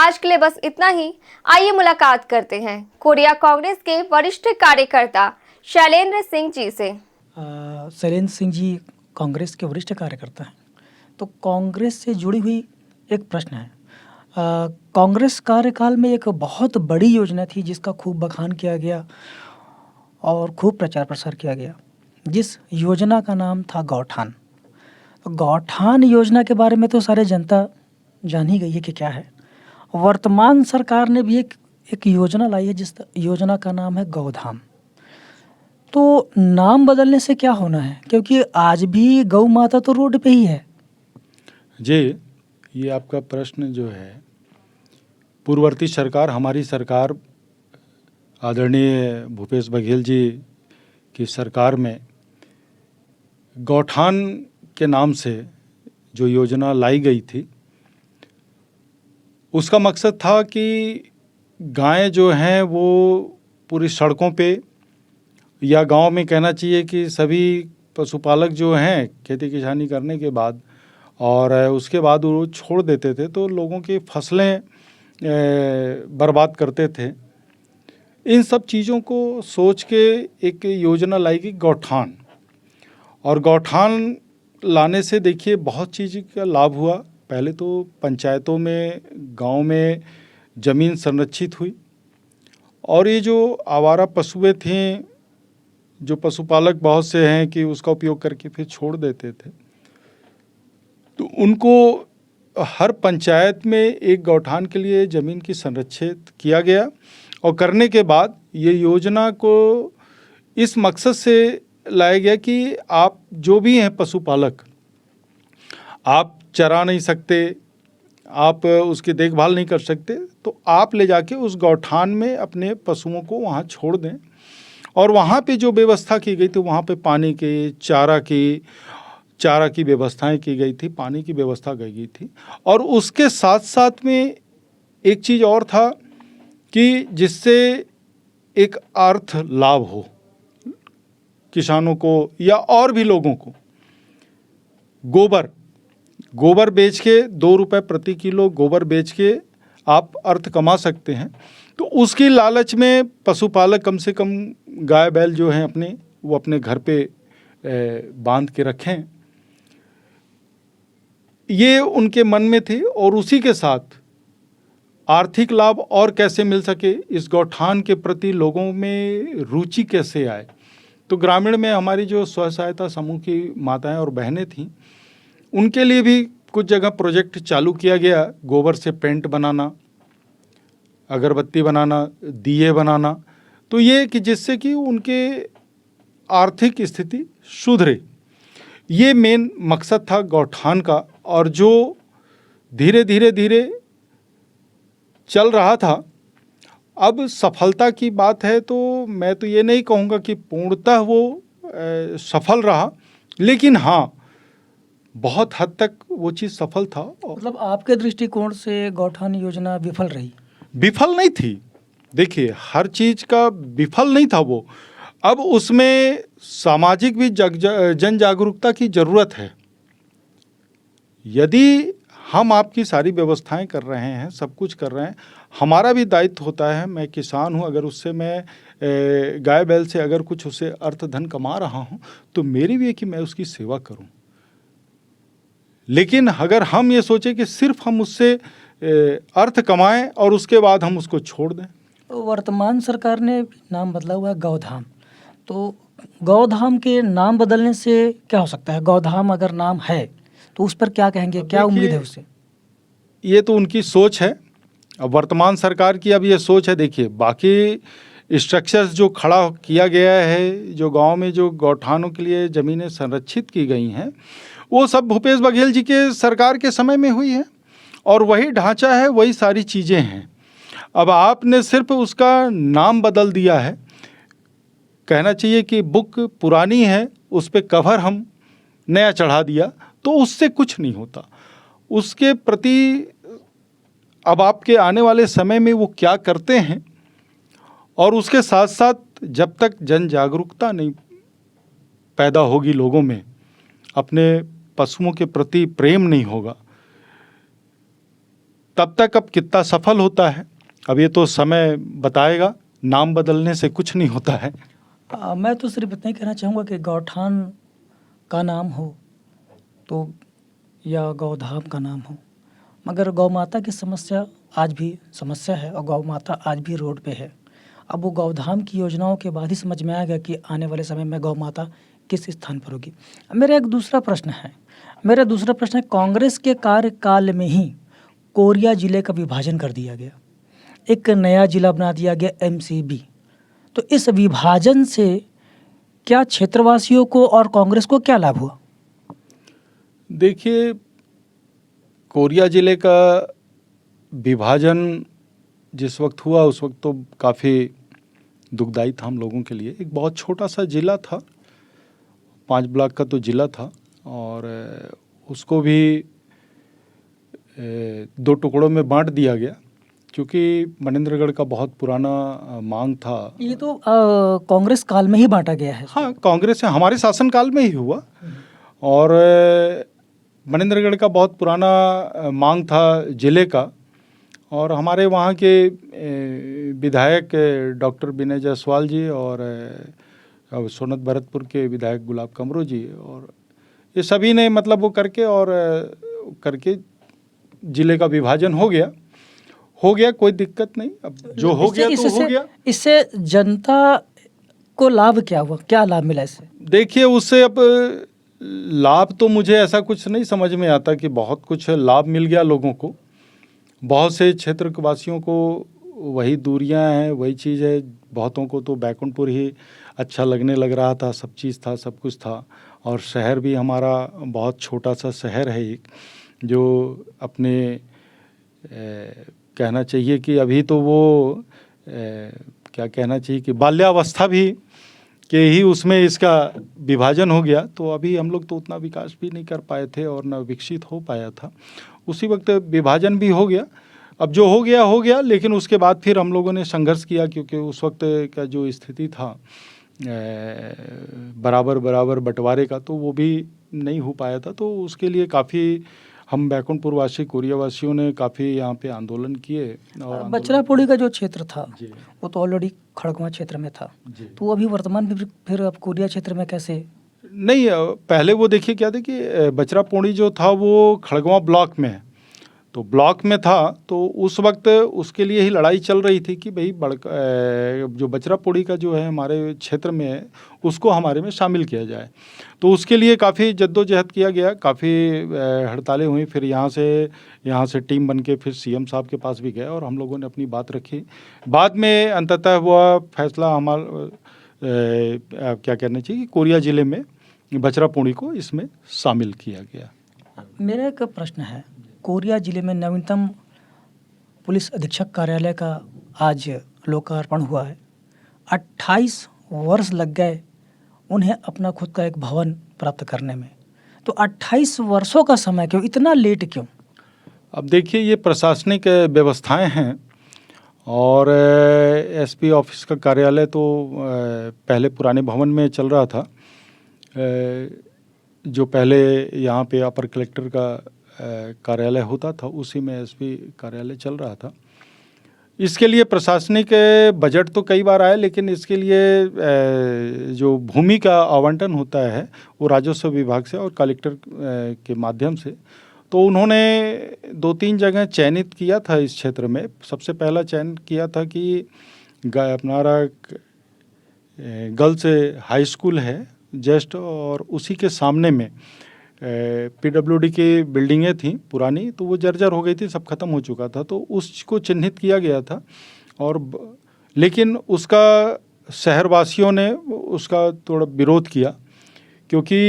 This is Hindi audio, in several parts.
आज के लिए बस इतना ही। आइए मुलाकात करते हैं कोरिया कांग्रेस के वरिष्ठ कार्यकर्ता शैलेंद्र सिंह जी से। शैलेंद्र सिंह जी कांग्रेस के वरिष्ठ कार्यकर्ता हैं। तो कांग्रेस से जुड़ी हुई एक प्रश्न है। कांग्रेस कार्यकाल में एक बहुत बड़ी योजना थी जिसका खूब बखान किया गया और खूब प्रचार प्रसार किया गया, जिस योजना का नाम था गौठान। तो गौठान योजना के बारे में तो सारे जनता जान ही गई है कि क्या है। वर्तमान सरकार ने भी एक योजना लाई है जिस योजना का नाम है गौधाम। तो नाम बदलने से क्या होना है, क्योंकि आज भी गौ माता तो रोड पे ही है। जी, ये आपका प्रश्न जो है, पूर्ववर्ती सरकार, हमारी सरकार आदरणीय भूपेश बघेल जी की सरकार में गौठान के नाम से जो योजना लाई गई थी, उसका मकसद था कि गायें जो हैं वो पूरी सड़कों पे या गांव में कहना चाहिए कि सभी पशुपालक जो हैं खेती किसानी करने के बाद और उसके बाद वो छोड़ देते थे तो लोगों की फसलें बर्बाद करते थे। इन सब चीज़ों को सोच के एक योजना लाई गई गौठान। और गौठान लाने से देखिए बहुत चीज़ का लाभ हुआ। पहले तो पंचायतों में, गांव में ज़मीन संरक्षित हुई और ये जो आवारा पशुएं थीं, जो पशुपालक बहुत से हैं कि उसका उपयोग करके फिर छोड़ देते थे, तो उनको हर पंचायत में एक गौठान के लिए ज़मीन की संरक्षित किया गया। और करने के बाद ये योजना को इस मकसद से लाया गया कि आप जो भी हैं पशुपालक, आप चरा नहीं सकते, आप उसकी देखभाल नहीं कर सकते, तो आप ले जाके उस गौठान में अपने पशुओं को वहाँ छोड़ दें। और वहाँ पे जो व्यवस्था की गई थी, वहाँ पे पानी की, चारा की व्यवस्थाएं की गई थी, पानी की व्यवस्था की गई थी। और उसके साथ साथ में एक चीज़ और था कि जिससे एक अर्थ लाभ हो किसानों को या और भी लोगों को। गोबर बेच के 2 रुपये प्रति किलो गोबर बेच के आप अर्थ कमा सकते हैं। तो उसकी लालच में पशुपालक कम से कम गाय बैल जो हैं वो अपने घर पे बांध के रखें, ये उनके मन में थी। और उसी के साथ आर्थिक लाभ और कैसे मिल सके, इस गौठान के प्रति लोगों में रुचि कैसे आए। तो ग्रामीण में हमारी जो स्व सहायता समूह की माताएं और बहनें थीं, उनके लिए भी कुछ जगह प्रोजेक्ट चालू किया गया। गोबर से पेंट बनाना, अगरबत्ती बनाना, दिए बनाना, तो ये कि जिससे कि उनके आर्थिक स्थिति सुधरे। ये मेन मकसद था गौठान का। और जो धीरे धीरे चल रहा था, अब सफलता की बात है तो मैं तो ये नहीं कहूँगा कि पूर्णतः वो सफल रहा, लेकिन हाँ, बहुत हद तक वो चीज़ सफल था। मतलब आपके दृष्टिकोण से गौठान योजना विफल रही? विफल नहीं थी। देखिए, हर चीज़ का विफल नहीं था वो। अब उसमें सामाजिक भी जन जागरूकता की ज़रूरत है। यदि हम आपकी सारी व्यवस्थाएं कर रहे हैं, सब कुछ कर रहे हैं, हमारा भी दायित्व होता है। मैं किसान हूं, अगर उससे मैं गाय बैल से अगर कुछ उससे अर्थ धन कमा रहा हूं, तो मेरी भी है कि मैं उसकी सेवा करूं। लेकिन अगर हम ये सोचें कि सिर्फ हम उससे अर्थ कमाएं और उसके बाद हम उसको छोड़ दें। तो वर्तमान सरकार ने नाम बदला हुआ है गौधाम। तो गौधाम के नाम बदलने से क्या हो सकता है? गौधाम अगर नाम है तो उस पर क्या कहेंगे, क्या उम्मीद है उससे? ये तो उनकी सोच है। अब वर्तमान सरकार की अब ये सोच है। देखिए, बाकी स्ट्रक्चर्स जो खड़ा किया गया है, जो गांव में जो गौठानों के लिए ज़मीनें संरक्षित की गई हैं, वो सब भूपेश बघेल जी के सरकार के समय में हुई है और वही ढांचा है, वही सारी चीज़ें हैं। अब आपने सिर्फ उसका नाम बदल दिया है। कहना चाहिए कि बुक पुरानी है, उस पर कवर हम नया चढ़ा दिया, तो उससे कुछ नहीं होता। उसके प्रति अब आपके आने वाले समय में वो क्या करते हैं, और उसके साथ साथ जब तक जन जागरूकता नहीं पैदा होगी लोगों में, अपने पशुओं के प्रति प्रेम नहीं होगा, तब तक अब कितना सफल होता है अब ये तो समय बताएगा, नाम बदलने से कुछ नहीं होता है। मैं तो सिर्फ इतना ही कहना चाहूँगा कि गौठान का नाम हो तो या गौधाम का नाम हो, मगर गौ माता की समस्या आज भी समस्या है और गौ माता आज भी रोड पे है। अब वो गौधाम की योजनाओं के बाद ही समझ में आएगा कि आने वाले समय में गौ माता किस स्थान पर होगी। मेरा दूसरा प्रश्न है, कांग्रेस के कार्यकाल में ही कोरिया जिले का विभाजन कर दिया गया, एक नया जिला बना दिया गया एमसीबी। तो इस विभाजन से क्या क्षेत्रवासियों को और कांग्रेस को क्या लाभ हुआ? देखिए, कोरिया जिले का विभाजन जिस वक्त हुआ उस वक्त तो काफ़ी दुखदाई था हम लोगों के लिए। एक बहुत छोटा सा ज़िला था, 5 ब्लॉक का तो ज़िला था और उसको भी 2 टुकड़ों में बांट दिया गया क्योंकि मनेंद्रगढ़ का बहुत पुराना मांग था। ये तो कांग्रेस काल में ही बांटा गया है। हाँ, कांग्रेस से हमारे शासनकाल में ही हुआ और मनेंद्रगढ़ का बहुत पुराना मांग था ज़िले का और हमारे वहाँ के विधायक डॉक्टर विनय जायसवाल जी और सोनत भरतपुर के विधायक गुलाब कमरो जी और ये सभी ने मतलब वो करके ज़िले का विभाजन हो गया, कोई दिक्कत नहीं। अब जो हो गया तो हो गया। इससे जनता को लाभ क्या हुआ, क्या लाभ मिला इससे? देखिए, उससे अब लाभ तो मुझे ऐसा कुछ नहीं समझ में आता कि बहुत कुछ लाभ मिल गया लोगों को। बहुत से क्षेत्र वासियों को वही दूरियां हैं, वही चीज़ है। बहुतों को तो बैकुंठपुर ही अच्छा लगने लग रहा था, सब चीज़ था, सब कुछ था। और शहर भी हमारा बहुत छोटा सा शहर है एक, जो अपने कहना चाहिए कि अभी तो वो क्या कहना चाहिए कि बाल्यावस्था भी के ही उसमें इसका विभाजन हो गया। तो अभी हम लोग तो उतना विकास भी नहीं कर पाए थे और न विकसित हो पाया था। उसी वक्त विभाजन भी हो गया। अब जो हो गया, लेकिन उसके बाद फिर हम लोगों ने संघर्ष किया क्योंकि उस वक्त का जो स्थिति था बराबर बंटवारे का, तो वो भी नहीं हो पाया था। तो उसके लिए काफ़ी हम बैकुंठपुर वासी, कोरिया वासियों ने काफ़ी यहाँ पे आंदोलन किए। और बचरापुड़ी का जो क्षेत्र था वो तो ऑलरेडी खड़गवां क्षेत्र में था, तो अभी वर्तमान में फिर अब कोरिया क्षेत्र में कैसे? नहीं, पहले वो देखिए क्या था कि बचरापुड़ी जो था वो खड़गवां ब्लॉक में है, तो ब्लॉक में था। तो उस वक्त उसके लिए ही लड़ाई चल रही थी कि भाई जो बचरापुड़ी का जो है हमारे क्षेत्र में है उसको हमारे में शामिल किया जाए। तो उसके लिए काफ़ी जद्दोजहद किया गया, काफ़ी हड़तालें हुई। फिर यहाँ से टीम बन के फिर सीएम साहब के पास भी गए और हम लोगों ने अपनी बात रखी। बाद में अंततः हुआ फैसला हमारा क्या कहना चाहिए, कोरिया ज़िले में बचरापुड़ी को इसमें शामिल किया गया। मेरा एक प्रश्न है, कोरिया जिले में नवीनतम पुलिस अधीक्षक कार्यालय का आज लोकार्पण हुआ है। 28 वर्ष लग गए उन्हें अपना खुद का एक भवन प्राप्त करने में, तो 28 वर्षों का समय क्यों, इतना लेट क्यों? अब देखिए, ये प्रशासनिक व्यवस्थाएं हैं और एसपी ऑफिस का कार्यालय तो पहले पुराने भवन में चल रहा था, जो पहले यहाँ पे अपर कलेक्टर का कार्यालय होता था, उसी में एसपी कार्यालय चल रहा था। इसके लिए प्रशासनिक बजट तो कई बार आया, लेकिन इसके लिए जो भूमि का आवंटन होता है वो राजस्व विभाग से और कलेक्टर के माध्यम से। तो उन्होंने 2-3 जगह चयनित किया था इस क्षेत्र में। सबसे पहला चयन किया था कि अपनारा गर्ल्स हाई स्कूल है जस्ट, और उसी के सामने में पीडब्ल्यूडी की बिल्डिंगें थी पुरानी, तो वो जर्जर हो गई थी, सब खत्म हो चुका था। तो उसको चिन्हित किया गया था और लेकिन उसका शहरवासियों ने उसका थोड़ा विरोध किया क्योंकि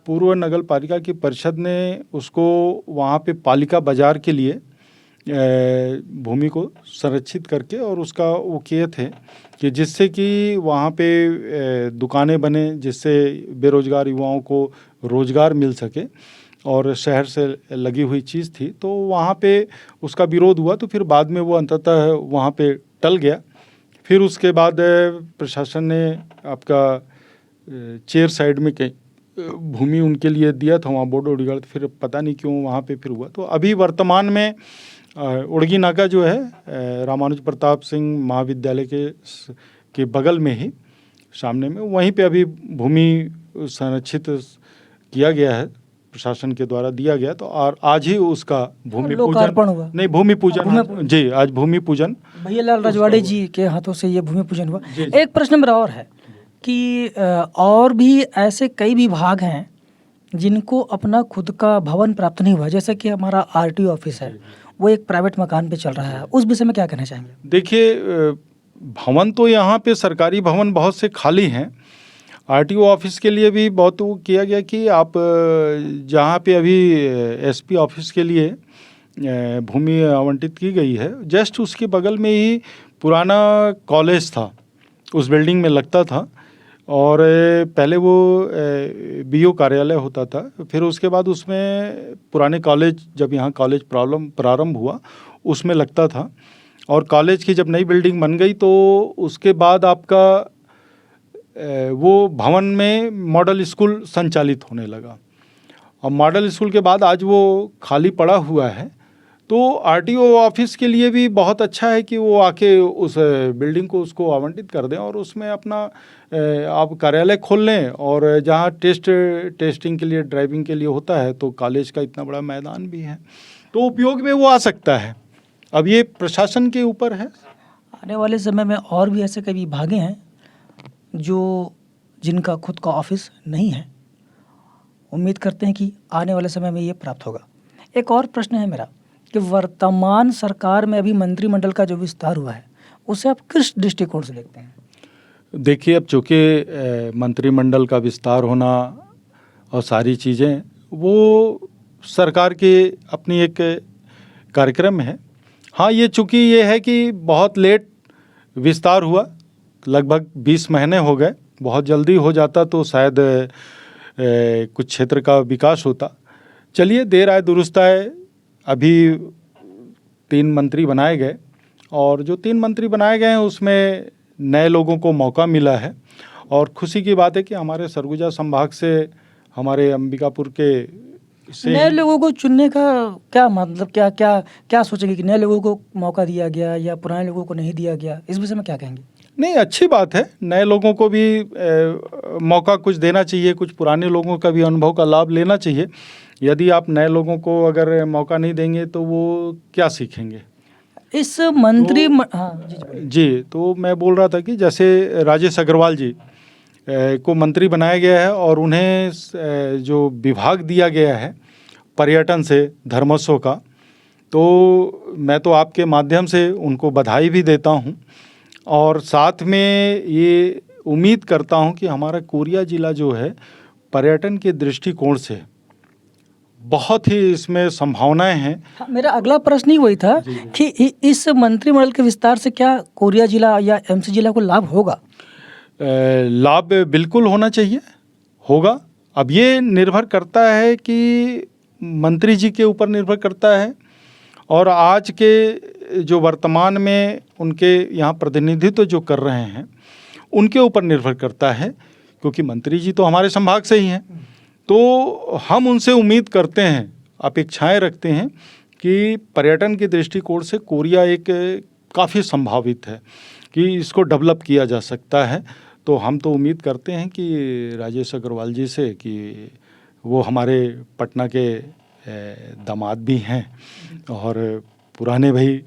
पूर्व नगर पालिका की परिषद ने उसको वहाँ पे पालिका बाजार के लिए भूमि को संरक्षित करके और उसका वो किए थे कि जिससे कि वहाँ पे दुकानें बने, जिससे बेरोजगार युवाओं को रोजगार मिल सके, और शहर से लगी हुई चीज़ थी। तो वहाँ पे उसका विरोध हुआ, तो फिर बाद में वो अंततः वहाँ पे टल गया। फिर उसके बाद प्रशासन ने आपका चेयर साइड में कहीं भूमि उनके लिए दिया था, वहाँ बोर्ड उड़ गया, फिर पता नहीं क्यों वहाँ पे फिर हुआ। तो अभी वर्तमान में उड़गी नाका जो है रामानुज प्रताप सिंह महाविद्यालय के बगल में ही सामने में, वहीं पे अभी भूमि संरक्षित किया गया है, प्रशासन के द्वारा दिया गया। तो और आज ही उसका भूमि लोकार्पण हुआ। नहीं, भूमि पूजन जी, आज भूमि पूजन भैया लाल रजवाड़े जी के हाथों से ये भूमि पूजन हुआ। एक प्रश्न मेरा और है कि और भी ऐसे कई विभाग हैं जिनको अपना खुद का भवन प्राप्त नहीं हुआ, जैसे कि हमारा आरटीओ ऑफिस है, वो एक प्राइवेट मकान पे चल रहा है, उस विषय में क्या कहना चाहेंगे? देखिए, भवन तो यहाँ पे सरकारी भवन बहुत से खाली हैं। आरटीओ ऑफिस के लिए भी बहुत वो किया गया कि आप जहाँ पे अभी एसपी ऑफिस के लिए भूमि आवंटित की गई है, जस्ट उसके बगल में ही पुराना कॉलेज था, उस बिल्डिंग में लगता था। और पहले वो बीओ कार्यालय होता था, फिर उसके बाद उसमें पुराने कॉलेज, जब यहाँ कॉलेज प्रारंभ हुआ उसमें लगता था। और कॉलेज की जब नई बिल्डिंग बन गई तो उसके बाद आपका वो भवन में मॉडल स्कूल संचालित होने लगा। और मॉडल स्कूल के बाद आज वो खाली पड़ा हुआ है। तो आरटीओ ऑफिस के लिए भी बहुत अच्छा है कि वो आके उस बिल्डिंग को उसको आवंटित कर दें और उसमें अपना आप कार्यालय खोल लें। और जहाँ टेस्टिंग के लिए, ड्राइविंग के लिए होता है, तो कॉलेज का इतना बड़ा मैदान भी है, तो उपयोग में वो आ सकता है। अब ये प्रशासन के ऊपर है। आने वाले समय में और भी ऐसे कई विभागें हैं जिनका खुद का ऑफिस नहीं है। उम्मीद करते हैं कि आने वाले समय में ये प्राप्त होगा। एक और प्रश्न है मेरा कि वर्तमान सरकार में अभी मंत्रिमंडल का जो विस्तार हुआ है, उसे आप किस दृष्टिकोण से देखते हैं? देखिए, अब चूँकि मंत्रिमंडल का विस्तार होना और सारी चीज़ें, वो सरकार की अपनी एक कार्यक्रम है। हाँ, ये चूँकि ये है कि बहुत लेट विस्तार हुआ, लगभग 20 महीने हो गए। बहुत जल्दी हो जाता तो शायद कुछ क्षेत्र का विकास होता। चलिए, देर आए दुरुस्त आए। अभी 3 मंत्री बनाए गए, और जो 3 मंत्री बनाए गए हैं उसमें नए लोगों को मौका मिला है। और खुशी की बात है कि हमारे सरगुजा संभाग से, हमारे अंबिकापुर के से नए लोगों को चुनने का क्या मतलब, क्या सोचेंगे कि नए लोगों को मौका दिया गया या पुराने लोगों को नहीं दिया गया? इस विषय में क्या कहेंगे? नहीं, अच्छी बात है। नए लोगों को भी मौका कुछ देना चाहिए, कुछ पुराने लोगों का भी अनुभव का लाभ लेना चाहिए। यदि आप नए लोगों को अगर मौका नहीं देंगे तो वो क्या सीखेंगे? इस मंत्री हाँ जी, तो मैं बोल रहा था कि जैसे राजेश अग्रवाल जी को मंत्री बनाया गया है और उन्हें जो विभाग दिया गया है पर्यटन से, धर्मोत्सव का, तो मैं तो आपके माध्यम से उनको बधाई भी देता हूं। और साथ में ये उम्मीद करता हूं कि हमारा कोरिया ज़िला जो है, पर्यटन के दृष्टिकोण से बहुत ही इसमें संभावनाएं हैं। हाँ, मेरा अगला प्रश्न ही वही था कि इस मंत्रिमंडल के विस्तार से क्या कोरिया जिला या एमसी जिला को लाभ होगा? लाभ बिल्कुल होना चाहिए, होगा। अब ये निर्भर करता है कि मंत्री जी के ऊपर निर्भर करता है, और आज के जो वर्तमान में उनके यहाँ प्रतिनिधित्व जो कर रहे हैं उनके ऊपर निर्भर करता है, क्योंकि मंत्री जी तो हमारे संभाग से ही हैं। तो हम उनसे उम्मीद करते हैं, अपेक्षाएं रखते हैं कि पर्यटन के दृष्टिकोण से कोरिया एक काफ़ी संभावित है कि इसको डेवलप किया जा सकता है। तो हम तो उम्मीद करते हैं कि राजेश अग्रवाल जी से कि वो हमारे पटना के दामाद भी हैं और पुराने भाई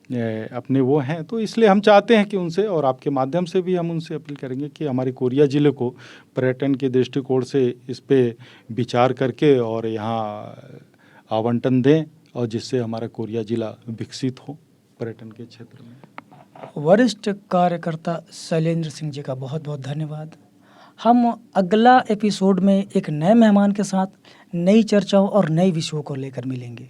अपने वो हैं, तो इसलिए हम चाहते हैं कि उनसे, और आपके माध्यम से भी हम उनसे अपील करेंगे कि हमारे कोरिया ज़िले को पर्यटन के दृष्टिकोण से इस पे विचार करके और यहाँ आवंटन दें, और जिससे हमारा कोरिया ज़िला विकसित हो पर्यटन के क्षेत्र में। वरिष्ठ कार्यकर्ता शैलेंद्र सिंह जी का बहुत बहुत धन्यवाद। हम अगला एपिसोड में एक नए मेहमान के साथ नई चर्चाओं और नए विषयों को लेकर मिलेंगे।